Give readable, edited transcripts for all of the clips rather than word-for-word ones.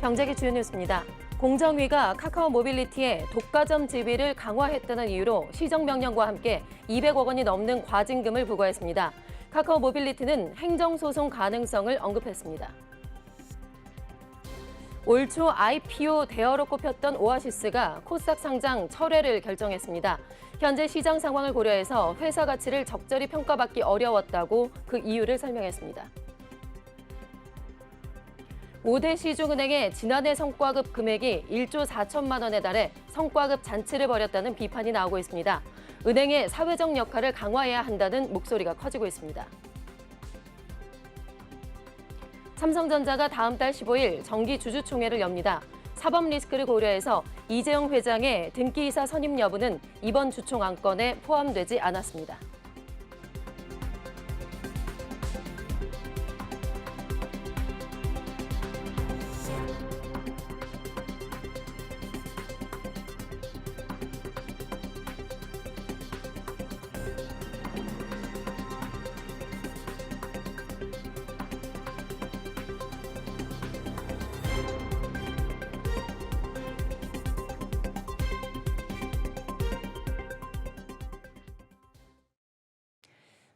경제계 주요 뉴스입니다. 공정위가 카카오 모빌리티의 독과점 지위를 강화했다는 이유로 시정명령과 함께 200억 원이 넘는 과징금을 부과했습니다. 카카오 모빌리티는 행정소송 가능성을 언급했습니다. 올 초 IPO 대어로 꼽혔던 오아시스가 코스닥 상장 철회를 결정했습니다. 현재 시장 상황을 고려해서 회사 가치를 적절히 평가받기 어려웠다고 그 이유를 설명했습니다. 5대 시중은행의 지난해 성과급 금액이 1조 4천만 원에 달해 성과급 잔치를 벌였다는 비판이 나오고 있습니다. 은행의 사회적 역할을 강화해야 한다는 목소리가 커지고 있습니다. 삼성전자가 다음 달 15일 정기 주주총회를 엽니다. 사법 리스크를 고려해서 이재용 회장의 등기이사 선임 여부는 이번 주총 안건에 포함되지 않았습니다.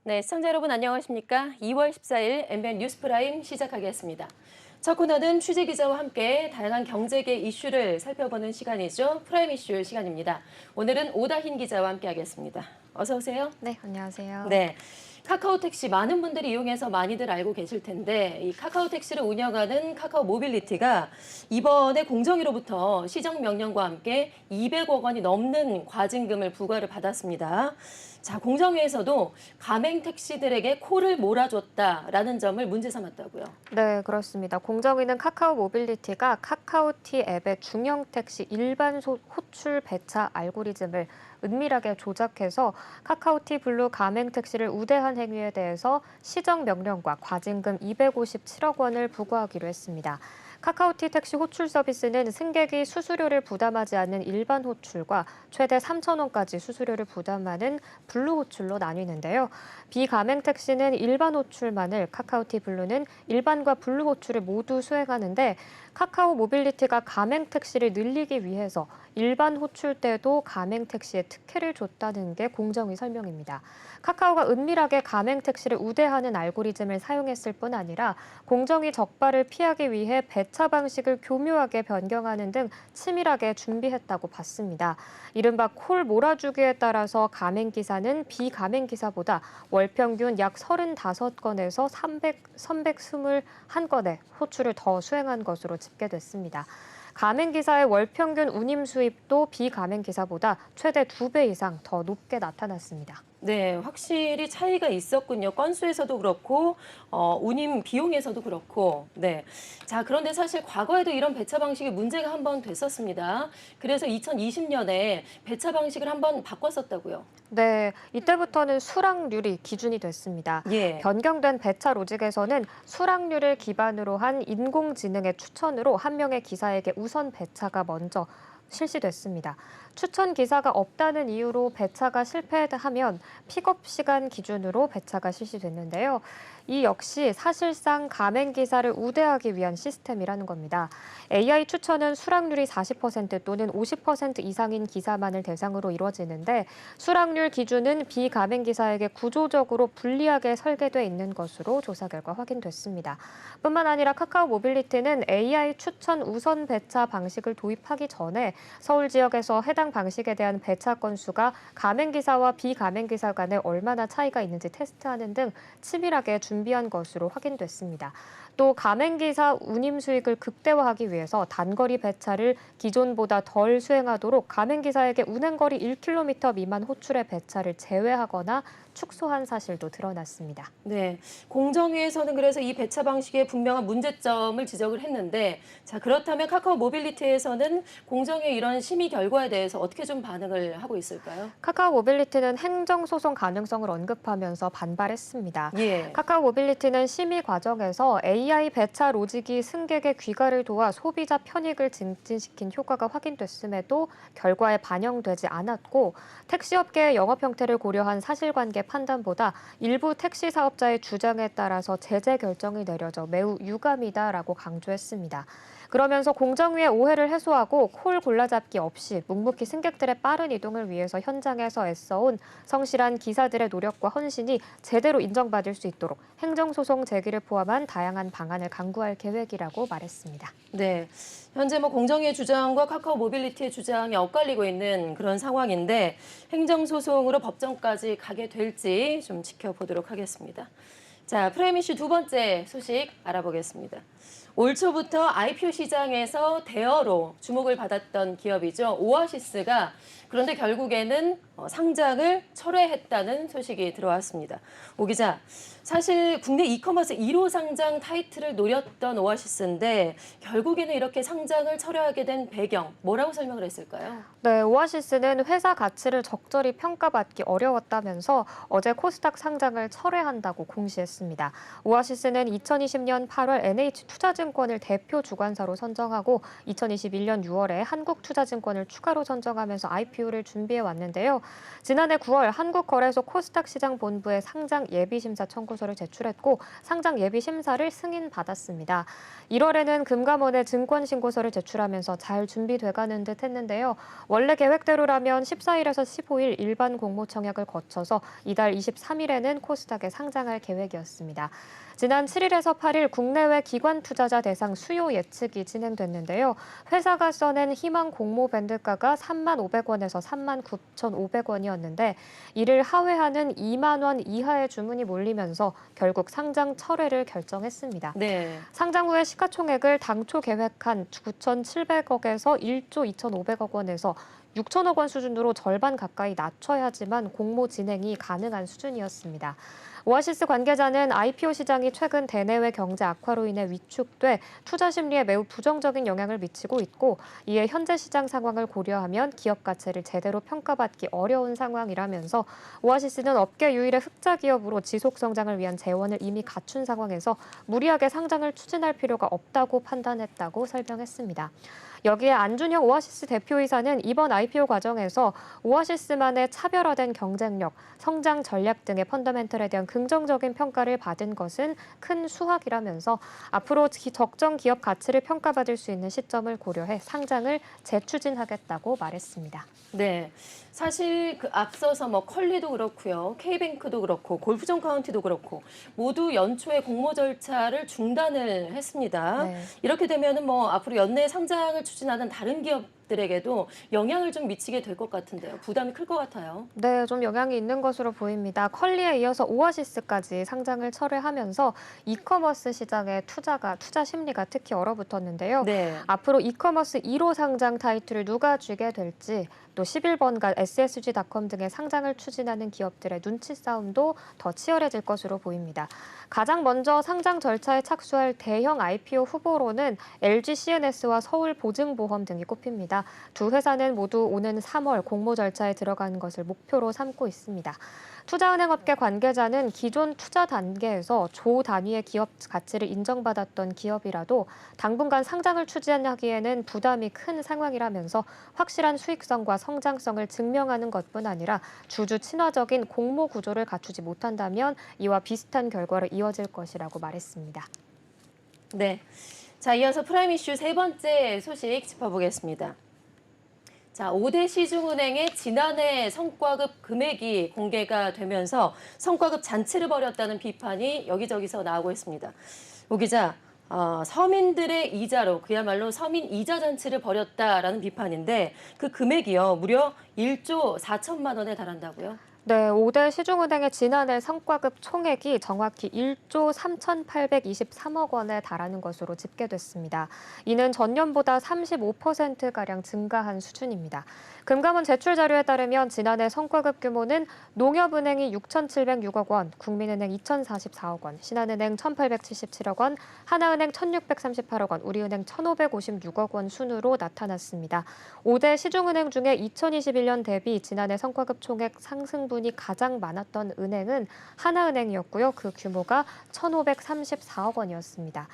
네, 시청자 여러분 안녕하십니까? 2월 14일 MBN 뉴스프라임 시작하겠습니다. 첫 코너는 취재기자와 함께 다양한 경제계 이슈를 살펴보는 시간이죠. 프라임 이슈 시간입니다. 오늘은 오다힌 기자와 함께하겠습니다. 어서 오세요. 네, 안녕하세요. 네, 카카오 택시 많은 분들이 이용해서 많이들 알고 계실 텐데 이 카카오 택시를 운영하는 카카오 모빌리티가 이번에 공정위로부터 시정명령과 함께 200억 원이 넘는 과징금을 부과를 받았습니다. 자, 공정위에서도 가맹 택시들에게 코를 몰아줬다라는 점을 문제 삼았다고요. 네, 그렇습니다. 공정위는 카카오 모빌리티가 카카오티 앱의 중형 택시 일반 호출 배차 알고리즘을 은밀하게 조작해서 카카오티 블루 가맹 택시를 우대한 행위에 대해서 시정 명령과 과징금 257억 원을 부과하기로 했습니다. 카카오티 택시 호출 서비스는 승객이 수수료를 부담하지 않는 일반 호출과 최대 3천 원까지 수수료를 부담하는 블루 호출로 나뉘는데요. 비가맹 택시는 일반 호출만을, 카카오티 블루는 일반과 블루 호출을 모두 수행하는데 카카오 모빌리티가 가맹 택시를 늘리기 위해서 일반 호출 때도 가맹 택시에 특혜를 줬다는 게 공정위 설명입니다. 카카오가 은밀하게 가맹 택시를 우대하는 알고리즘을 사용했을 뿐 아니라 공정위 적발을 피하기 위해 배차 방식을 교묘하게 변경하는 등 치밀하게 준비했다고 봤습니다. 이른바 콜 몰아주기에 따라서 가맹 기사는 비가맹 기사보다 월 평균 약 35건에서 321건의 호출을 더 수행한 것으로 집계됐습니다. 가맹 기사의 월 평균 운임 수입도 비가맹 기사보다 최대 2배 이상 더 높게 나타났습니다. 네, 확실히 차이가 있었군요. 건수에서도 그렇고 운임 비용에서도 그렇고. 네. 자, 그런데 사실 과거에도 이런 배차 방식이 문제가 한번 됐었습니다. 그래서 2020년에 배차 방식을 한번 바꿨었다고요. 네, 이때부터는 수락률이 기준이 됐습니다. 예. 변경된 배차 로직에서는 수락률을 기반으로 한 인공지능의 추천으로 한 명의 기사에게 우선 배차가 먼저 실시됐습니다. 추천 기사가 없다는 이유로 배차가 실패하면 픽업 시간 기준으로 배차가 실시됐는데요. 이 역시 사실상 가맹 기사를 우대하기 위한 시스템이라는 겁니다. AI 추천은 수락률이 40% 또는 50% 이상인 기사만을 대상으로 이루어지는데 수락률 기준은 비가맹 기사에게 구조적으로 불리하게 설계돼 있는 것으로 조사 결과 확인됐습니다. 뿐만 아니라 카카오 모빌리티는 AI 추천 우선 배차 방식을 도입하기 전에 서울 지역에서 해당 방식에 대한 배차 건수가 가맹 기사와 비가맹 기사 간에 얼마나 차이가 있는지 테스트하는 등 치밀하게 준비한 것으로 확인됐습니다. 또 가맹 기사 운임 수익을 극대화하기 위해서 단거리 배차를 기존보다 덜 수행하도록 가맹 기사에게 운행거리 1km 미만 호출의 배차를 제외하거나 축소한 사실도 드러났습니다. 네, 공정위에서는 그래서 이 배차 방식에 분명한 문제점을 지적을 했는데 자, 그렇다면 카카오 모빌리티에서는 공정위의 이런 심의 결과에 대해서 어떻게 좀 반응을 하고 있을까요? 카카오 모빌리티는 행정소송 가능성을 언급하면서 반발했습니다. 예. 카카오 모빌리티는 심의 과정에서 AI AI 배차 로직이 승객의 귀가를 도와 소비자 편익을 증진시킨 효과가 확인됐음에도 결과에 반영되지 않았고 택시업계의 영업 형태를 고려한 사실관계 판단보다 일부 택시 사업자의 주장에 따라서 제재 결정이 내려져 매우 유감이다라고 강조했습니다. 그러면서 공정위의 오해를 해소하고 콜 골라잡기 없이 묵묵히 승객들의 빠른 이동을 위해서 현장에서 애써온 성실한 기사들의 노력과 헌신이 제대로 인정받을 수 있도록 행정소송 제기를 포함한 다양한 방안을 강구할 계획이라고 말했습니다. 네, 현재 공정위의 주장과 카카오 모빌리티의 주장이 엇갈리고 있는 그런 상황인데 행정소송으로 법정까지 가게 될지 좀 지켜보도록 하겠습니다. 자, 프라임 이슈 두 번째 소식 알아보겠습니다. 올 초부터 IPO 시장에서 대어로 주목을 받았던 기업이죠. 오아시스가 그런데 결국에는 상장을 철회했다는 소식이 들어왔습니다. 오 기자, 사실 국내 이커머스 1호 상장 타이틀을 노렸던 오아시스인데 결국에는 이렇게 상장을 철회하게 된 배경, 뭐라고 설명을 했을까요? 네, 오아시스는 회사 가치를 적절히 평가받기 어려웠다면서 어제 코스닥 상장을 철회한다고 공시했습니다. 오아시스는 2020년 8월 NH투자증권을 대표 주관사로 선정하고 2021년 6월에 한국투자증권을 추가로 선정하면서 IPO를 준비해 왔는데요. 지난해 9월 한국거래소 코스닥 시장 본부에 상장 예비심사 청구서를 제출했고 상장 예비심사를 승인받았습니다. 1월에는 금감원에 증권신고서를 제출하면서 잘 준비돼가는 듯 했는데요. 원래 계획대로라면 14일에서 15일 일반 공모 청약을 거쳐서 이달 23일에는 코스닥에 상장할 계획이었습니다. 지난 7일에서 8일 국내외 기관 투자자 대상 수요 예측이 진행됐는데요. 회사가 써낸 희망 공모 밴드가가 35,500원에서 39,500원이었는데 이를 하회하는 2만 원 이하의 주문이 몰리면서 결국 상장 철회를 결정했습니다. 네. 상장 후에 시가총액을 당초 계획한 9,700억에서 1조 2,500억 원에서 6천억 원 수준으로 절반 가까이 낮춰야지만 공모 진행이 가능한 수준이었습니다. 오아시스 관계자는 IPO 시장이 최근 대내외 경제 악화로 인해 위축돼 투자 심리에 매우 부정적인 영향을 미치고 있고 이에 현재 시장 상황을 고려하면 기업 가치를 제대로 평가받기 어려운 상황이라면서 오아시스는 업계 유일의 흑자 기업으로 지속 성장을 위한 재원을 이미 갖춘 상황에서 무리하게 상장을 추진할 필요가 없다고 판단했다고 설명했습니다. 여기에 안준형 오아시스 대표이사는 이번 IPO 과정에서 오아시스만의 차별화된 경쟁력, 성장 전략 등의 펀더멘털에 대한 긍정적인 평가를 받은 것은 큰 수확이라면서 앞으로 적정 기업 가치를 평가받을 수 있는 시점을 고려해 상장을 재추진하겠다고 말했습니다. 네, 사실 앞서서 컬리도 그렇고요, K뱅크도 그렇고, 골프존 카운티도 그렇고 모두 연초에 공모 절차를 중단을 했습니다. 네. 이렇게 되면은 앞으로 연내 상장을 추진하는 다른 기업들에게도 영향을 좀 미치게 될 것 같은데요. 부담이 클 것 같아요. 네, 좀 영향이 있는 것으로 보입니다. 컬리에 이어서 오아시스까지 상장을 철회하면서 이커머스 시장의 투자 심리가 특히 얼어붙었는데요. 네. 앞으로 이커머스 1호 상장 타이틀을 누가 쥐게 될지 또 11번가 SSG닷컴 등의 상장을 추진하는 기업들의 눈치 싸움도 더 치열해질 것으로 보입니다. 가장 먼저 상장 절차에 착수할 대형 IPO 후보로는 LG CNS와 서울보증보험 등이 꼽힙니다. 두 회사는 모두 오는 3월 공모 절차에 들어가는 것을 목표로 삼고 있습니다. 투자은행업계 관계자는 기존 투자 단계에서 조 단위의 기업 가치를 인정받았던 기업이라도 당분간 상장을 추진하기에는 부담이 큰 상황이라면서 확실한 수익성과 성장성을 증명하는 것뿐 아니라 주주 친화적인 공모 구조를 갖추지 못한다면 이와 비슷한 결과로 이어질 것이라고 말했습니다. 네. 자, 이어서 프라임 이슈 세 번째 소식 짚어보겠습니다. 자, 5대 시중은행의 지난해 성과급 금액이 공개가 되면서 성과급 잔치를 벌였다는 비판이 여기저기서 나오고 있습니다. 오 기자, 서민들의 이자로 그야말로 서민 이자 잔치를 벌였다라는 비판인데 그 금액이요, 무려 1조 4천만 원에 달한다고요? 네, 5대 시중은행의 지난해 성과급 총액이 정확히 1조 3,823억 원에 달하는 것으로 집계됐습니다. 이는 전년보다 35%가량 증가한 수준입니다. 금감원 제출 자료에 따르면 지난해 성과급 규모는 농협은행이 6,706억 원, 국민은행 2,044억 원, 신한은행 1,877억 원, 하나은행 1,638억 원, 우리은행 1,556억 원 순으로 나타났습니다. 5대 시중은행 중에 2021년 대비 지난해 성과급 총액 상승분이 신고문이 가장 많았던 은행은 하나은행이었고요. 그 규모가 1,534억 원이었습니다.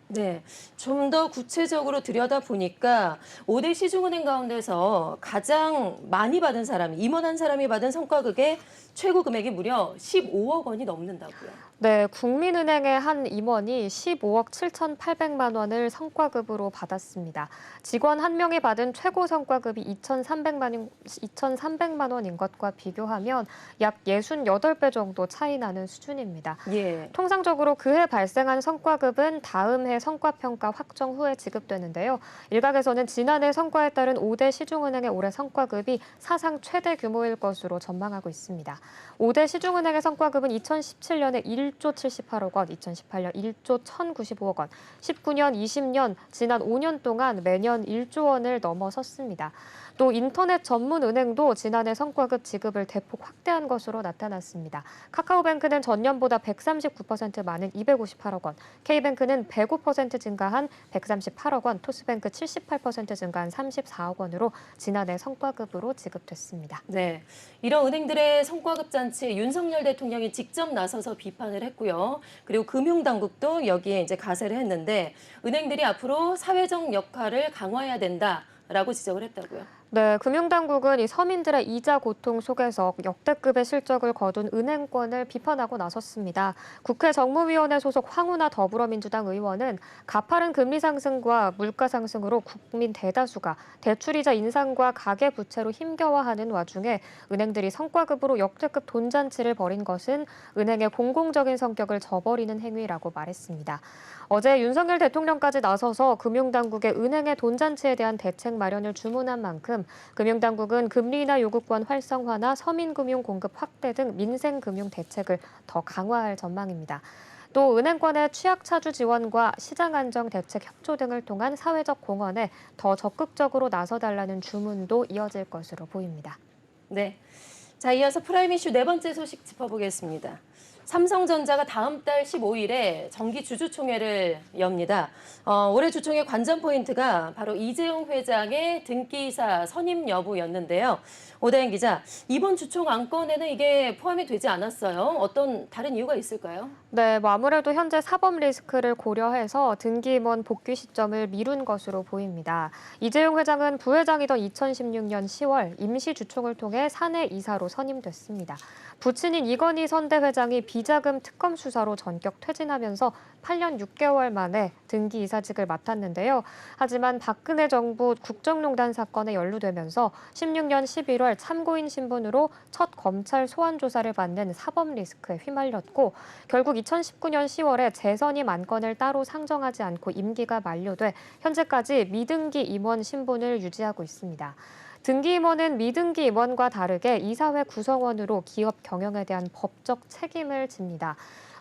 네, 좀 더 구체적으로 들여다보니까 5대 시중은행 가운데서 가장 많이 받은 사람이, 임원한 사람이 받은 성과급의 최고 금액이 무려 15억 원이 넘는다고요. 네, 국민은행의 한 임원이 15억 7,800만 원을 성과급으로 받았습니다. 직원 한 명이 받은 최고 성과급이 2,300만 원인 것과 비교하면 약 68배 정도 차이 나는 수준입니다. 예. 통상적으로 그해 발생한 성과급은 다음 해 성과평가 확정 후에 지급되는데요. 일각에서는 지난해 성과에 따른 5대 시중은행의 올해 성과급이 사상 최대 규모일 것으로 전망하고 있습니다. 5대 시중은행의 성과급은 2017년에 1조 78억 원, 2018년 1조 1,095억 원, 19년, 20년, 지난 5년 동안 매년 1조 원을 넘어섰습니다. 또 인터넷 전문 은행도 지난해 성과급 지급을 대폭 확대한 것으로 나타났습니다. 카카오뱅크는 전년보다 139% 많은 258억 원, K뱅크는 105% 증가한 138억 원, 토스뱅크 78% 증가한 34억 원으로 지난해 성과급으로 지급됐습니다. 네, 이런 은행들의 성과급 잔치에 윤석열 대통령이 직접 나서서 비판을 했고요. 그리고 금융당국도 여기에 이제 가세를 했는데 은행들이 앞으로 사회적 역할을 강화해야 된다라고 지적을 했다고요. 네, 금융당국은 이 서민들의 이자 고통 속에서 역대급의 실적을 거둔 은행권을 비판하고 나섰습니다. 국회 정무위원회 소속 황운하 더불어민주당 의원은 가파른 금리 상승과 물가 상승으로 국민 대다수가 대출이자 인상과 가계부채로 힘겨워하는 와중에 은행들이 성과급으로 역대급 돈잔치를 벌인 것은 은행의 공공적인 성격을 저버리는 행위라고 말했습니다. 어제 윤석열 대통령까지 나서서 금융당국의 은행의 돈잔치에 대한 대책 마련을 주문한 만큼 금융당국은 금리 인하 요구권 활성화나 서민금융 공급 확대 등 민생금융 대책을 더 강화할 전망입니다. 또 은행권의 취약차주 지원과 시장 안정 대책 협조 등을 통한 사회적 공헌에 더 적극적으로 나서달라는 주문도 이어질 것으로 보입니다. 네, 자 이어서 프라임 이슈 네 번째 소식 짚어보겠습니다. 삼성전자가 다음 달 15일에 정기 주주총회를 엽니다. 올해 주총의 관전 포인트가 바로 이재용 회장의 등기이사 선임 여부였는데요. 오다현 기자, 이번 주총 안건에는 이게 포함이 되지 않았어요. 어떤 다른 이유가 있을까요? 네, 아무래도 현재 사법 리스크를 고려해서 등기임원 복귀 시점을 미룬 것으로 보입니다. 이재용 회장은 부회장이던 2016년 10월 임시 주총을 통해 사내 이사로 선임됐습니다. 부친인 이건희 선대회장이 비자금 특검 수사로 전격 퇴진하면서 8년 6개월 만에 등기 이사직을 맡았는데요. 하지만 박근혜 정부 국정농단 사건에 연루되면서 16년 11월 참고인 신분으로 첫 검찰 소환 조사를 받는 사법 리스크에 휘말렸고 결국 2019년 10월에 재선임 안건을 따로 상정하지 않고 임기가 만료돼 현재까지 미등기 임원 신분을 유지하고 있습니다. 등기 임원은 미등기 임원과 다르게 이사회 구성원으로 기업 경영에 대한 법적 책임을 집니다.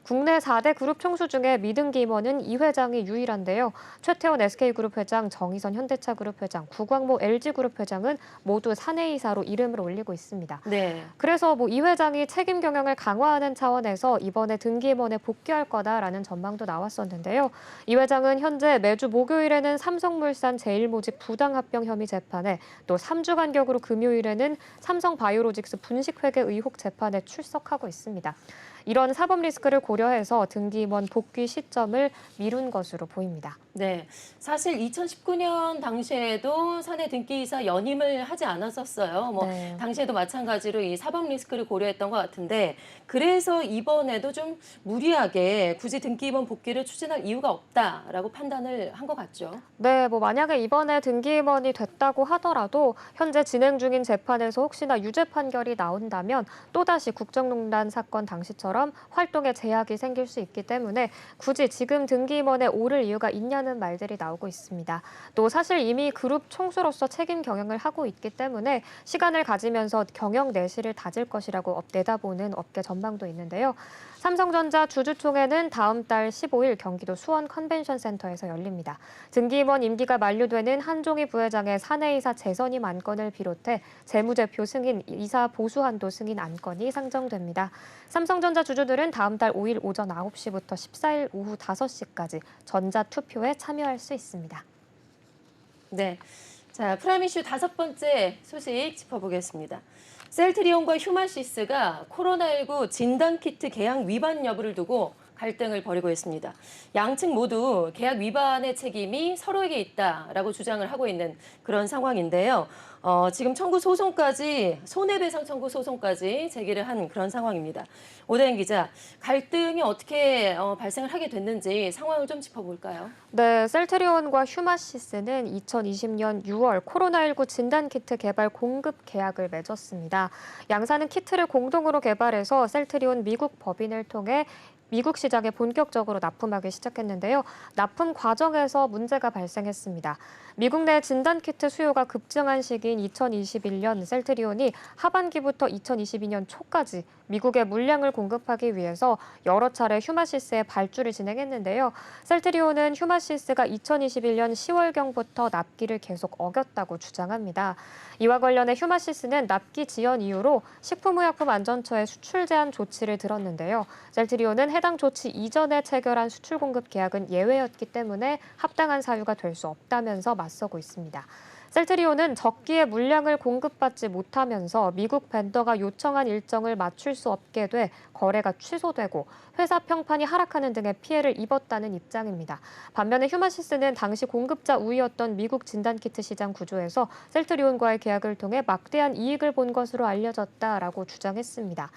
국내 4대 그룹 총수 중에 미등기 임원은 이 회장이 유일한데요. 최태원 SK그룹 회장, 정의선 현대차그룹 회장, 구광모 LG그룹 회장은 모두 사내이사로 이름을 올리고 있습니다. 네. 그래서 이 회장이 책임 경영을 강화하는 차원에서 이번에 등기 임원에 복귀할 거다라는 전망도 나왔었는데요. 이 회장은 현재 매주 목요일에는 삼성물산 제일모직 부당합병 혐의 재판에 또 3주 간격으로 금요일에는 삼성바이오로직스 분식회계 의혹 재판에 출석하고 있습니다. 이런 사법 리스크를 고려해서 등기임원 복귀 시점을 미룬 것으로 보입니다. 네, 사실 2019년 당시에도 사내 등기이사 연임을 하지 않았었어요. 네. 당시에도 마찬가지로 이 사법 리스크를 고려했던 것 같은데 그래서 이번에도 좀 무리하게 굳이 등기임원 복귀를 추진할 이유가 없다라고 판단을 한 것 같죠. 네, 만약에 이번에 등기임원이 됐다고 하더라도 현재 진행 중인 재판에서 혹시나 유죄 판결이 나온다면 또다시 국정농단 사건 당시처럼 활동에 제약이 생길 수 있기 때문에 굳이 지금 등기임원에 오를 이유가 있냐는 말들이 나오고 있습니다. 또 사실 이미 그룹 총수로서 책임 경영을 하고 있기 때문에 시간을 가지면서 경영 내실을 다질 것이라고 내다보는 업계 전망도 있는데요. 삼성전자 주주총회는 다음 달 15일 경기도 수원 컨벤션센터에서 열립니다. 등기임원 임기가 만료되는 한종희 부회장의 사내이사 재선임 안건을 비롯해 재무제표 승인, 이사 보수 한도 승인 안건이 상정됩니다. 삼성전자 주주들은 다음 달 5일 오전 9시부터 14일 오후 5시까지 전자투표에 참여할 수 있습니다. 네, 자 프라임 이슈 다섯 번째 소식 짚어보겠습니다. 셀트리온과 휴마시스가 코로나19 진단키트 계약 위반 여부를 두고 갈등을 벌이고 있습니다. 양측 모두 계약 위반의 책임이 서로에게 있다라고 주장을 하고 있는 그런 상황인데요. 지금 손해배상 청구 소송까지 제기를 한 그런 상황입니다. 오다영 기자, 갈등이 어떻게 발생을 하게 됐는지 상황을 좀 짚어볼까요? 네, 셀트리온과 휴마시스는 2020년 6월 코로나19 진단키트 개발 공급 계약을 맺었습니다. 양사는 키트를 공동으로 개발해서 셀트리온 미국 법인을 통해 미국 시장에 본격적으로 납품하기 시작했는데요. 납품 과정에서 문제가 발생했습니다. 미국 내 진단키트 수요가 급증한 시기인 2021년 셀트리온이 하반기부터 2022년 초까지 미국에 물량을 공급하기 위해서 여러 차례 휴마시스에 발주를 진행했는데요. 셀트리온은 휴마시스가 2021년 10월경부터 납기를 계속 어겼다고 주장합니다. 이와 관련해 휴마시스는 납기 지연 이유로 식품의약품안전처에 수출 제한 조치를 들었는데요. 셀트리온은 해당 조치 이전에 체결한 수출 공급 계약은 예외였기 때문에 합당한 사유가 될 수 없다면서 맞서고 있습니다. 셀트리온은 적기에 물량을 공급받지 못하면서 미국 벤더가 요청한 일정을 맞출 수 없게 돼 거래가 취소되고 회사 평판이 하락하는 등의 피해를 입었다는 입장입니다. 반면에 휴마시스는 당시 공급자 우위였던 미국 진단키트 시장 구조에서 셀트리온과의 계약을 통해 막대한 이익을 본 것으로 알려졌다라고 주장했습니다.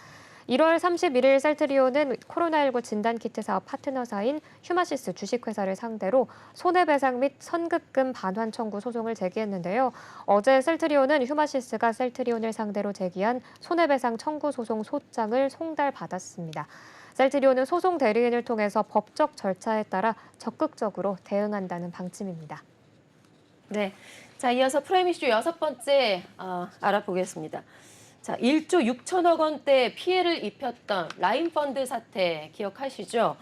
1월 31일 셀트리온은 코로나19 진단키트 사업 파트너사인 휴마시스 주식회사를 상대로 손해배상 및 선급금 반환 청구 소송을 제기했는데요. 어제 셀트리온은 휴마시스가 셀트리온을 상대로 제기한 손해배상 청구 소송 소장을 송달받았습니다. 셀트리온은 소송 대리인을 통해서 법적 절차에 따라 적극적으로 대응한다는 방침입니다. 네, 자 이어서 프라임 이슈 6번째 알아보겠습니다. 자, 1조 6천억 원대 피해를 입혔던 라인펀드 사태 기억하시죠?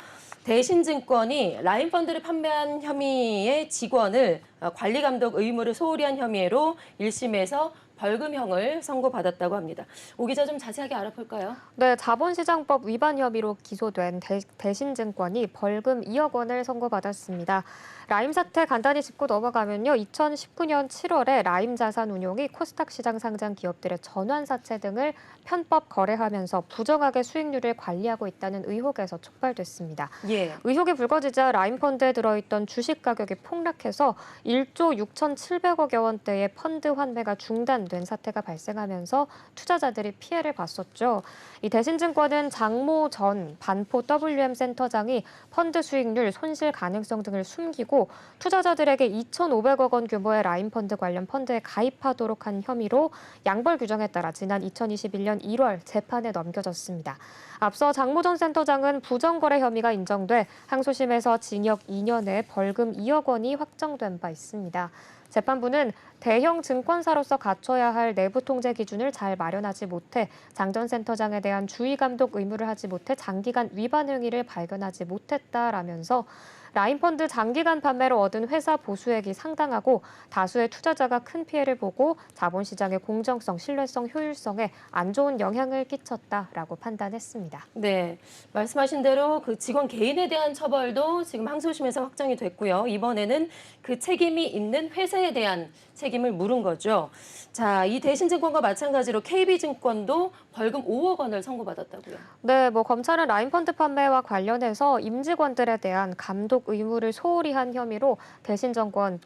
대신증권이 라인펀드를 판매한 혐의의 직원을 관리감독 의무를 소홀히 한 혐의로 1심에서 벌금형을 선고받았다고 합니다. 오 기자 좀 자세하게 알아볼까요? 네, 자본시장법 위반 혐의로 기소된 대신증권이 벌금 2억 원을 선고받았습니다. 라임 사태 간단히 짚고 넘어가면요. 2019년 7월에 라임 자산운용이 코스닥 시장 상장 기업들의 전환사채 등을 편법 거래하면서 부정하게 수익률을 관리하고 있다는 의혹에서 촉발됐습니다. 예. 의혹이 불거지자 라임펀드에 들어있던 주식 가격이 폭락해서 1조 6,700억여 원대의 펀드 환매가 중단된 사태가 발생하면서 투자자들이 피해를 봤었죠. 이 대신증권은 장모 전 반포 WM 센터장이 펀드 수익률, 손실 가능성 등을 숨기고 투자자들에게 2,500억 원 규모의 라임펀드 관련 펀드에 가입하도록 한 혐의로 양벌 규정에 따라 지난 2021년 1월 재판에 넘겨졌습니다. 앞서 장모 전 센터장은 부정거래 혐의가 인정돼 항소심에서 징역 2년에 벌금 2억 원이 확정된 바 있습니다. 재판부는 대형 증권사로서 갖춰야 할 내부 통제 기준을 잘 마련하지 못해 장 전 센터장에 대한 주의 감독 의무를 하지 못해 장기간 위반 행위를 발견하지 못했다라면서 라인펀드 장기간 판매로 얻은 회사 보수액이 상당하고 다수의 투자자가 큰 피해를 보고 자본시장의 공정성, 신뢰성, 효율성에 안 좋은 영향을 끼쳤다라고 판단했습니다. 네, 말씀하신 대로 그 직원 개인에 대한 처벌도 지금 항소심에서 확정이 됐고요. 이번에는 그 책임이 있는 회사에 대한 책임을 물은 거죠. 자, 이 대신증권과 마찬가지로 KB증권도 벌금 5억 원을 선고받았다고요. 네, 검찰은 라인펀드 판매와 관련해서 임직원들에 대한 감독 의무를 소홀히 한 혐의로 대신증권,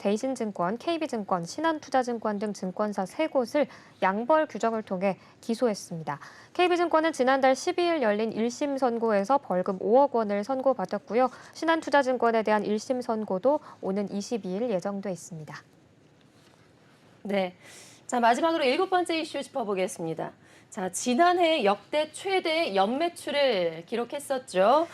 KB증권, 신한투자증권 등 증권사 3곳을 양벌 규정을 통해 기소했습니다. KB증권은 지난달 12일 열린 1심 선고에서 벌금 5억 원을 선고받았고요. 신한투자증권에 대한 1심 선고도 오는 22일 예정돼 있습니다. 네. 자, 마지막으로 7번째 이슈 짚어보겠습니다. 자, 지난해 역대 최대 연매출을 기록했었죠.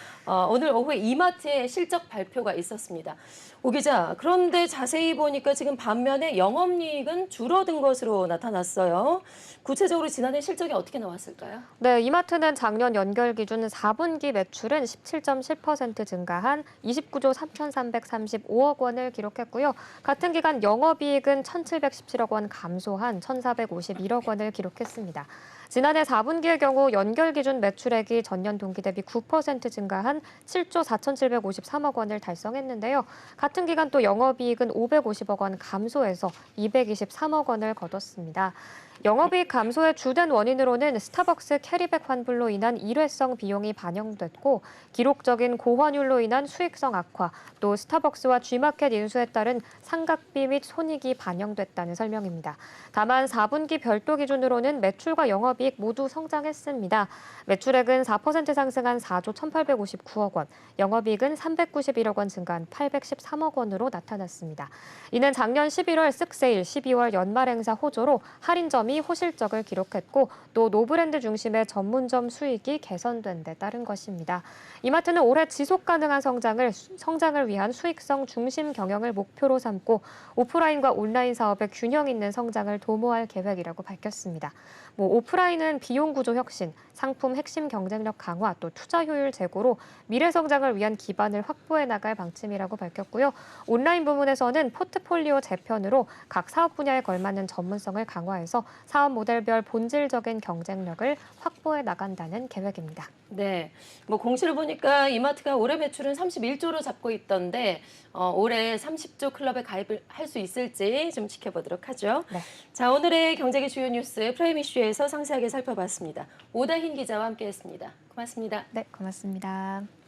오늘 오후에 이마트의 실적 발표가 있었습니다. 오 기자, 그런데 자세히 보니까 지금 반면에 영업이익은 줄어든 것으로 나타났어요. 구체적으로 지난해 실적이 어떻게 나왔을까요? 네, 이마트는 작년 연결 기준 4분기 매출은 17.7% 증가한 29조 3,335억 원을 기록했고요. 같은 기간 영업이익은 1,717억 원 감소한 1,451억 원을 기록했습니다. 지난해 4분기의 경우 연결 기준 매출액이 전년 동기 대비 9% 증가한 7조 4,753억 원을 달성했는데요. 같은 기간 또 영업이익은 550억 원 감소해서 223억 원을 거뒀습니다. 영업이익 감소의 주된 원인으로는 스타벅스 캐리백 환불로 인한 일회성 비용이 반영됐고 기록적인 고환율로 인한 수익성 악화, 또 스타벅스와 G마켓 인수에 따른 상각비 및 손익이 반영됐다는 설명입니다. 다만 4분기 별도 기준으로는 매출과 영업이익 모두 성장했습니다. 매출액은 4% 상승한 4조 1,859억 원, 영업이익은 391억 원 증가한 813억 원으로 나타났습니다. 이는 작년 11월 쓱세일, 12월 연말 행사 호조로 할인점이 호실적을 기록했고 또 노브랜드 중심의 전문점 수익이 개선된 데 따른 것입니다. 이마트는 올해 지속 가능한 성장을 위한 수익성 중심 경영을 목표로 삼고 오프라인과 온라인 사업의 균형 있는 성장을 도모할 계획이라고 밝혔습니다. 오프라인은 비용 구조 혁신, 상품 핵심 경쟁력 강화, 또 투자 효율 제고로 미래 성장을 위한 기반을 확보해 나갈 방침이라고 밝혔고요. 온라인 부문에서는 포트폴리오 재편으로 각 사업 분야에 걸맞는 전문성을 강화해서 사업 모델별 본질적인 경쟁력을 확보해 나간다는 계획입니다. 네, 공시를 보니까 이마트가 올해 매출은 31조로 잡고 있던데 올해 30조 클럽에 가입을 할 수 있을지 좀 지켜보도록 하죠. 네. 자, 오늘의 경제계 주요 뉴스 프라임 이슈에서 상세하게 살펴봤습니다. 오다흰 기자와 함께했습니다. 고맙습니다. 네, 고맙습니다.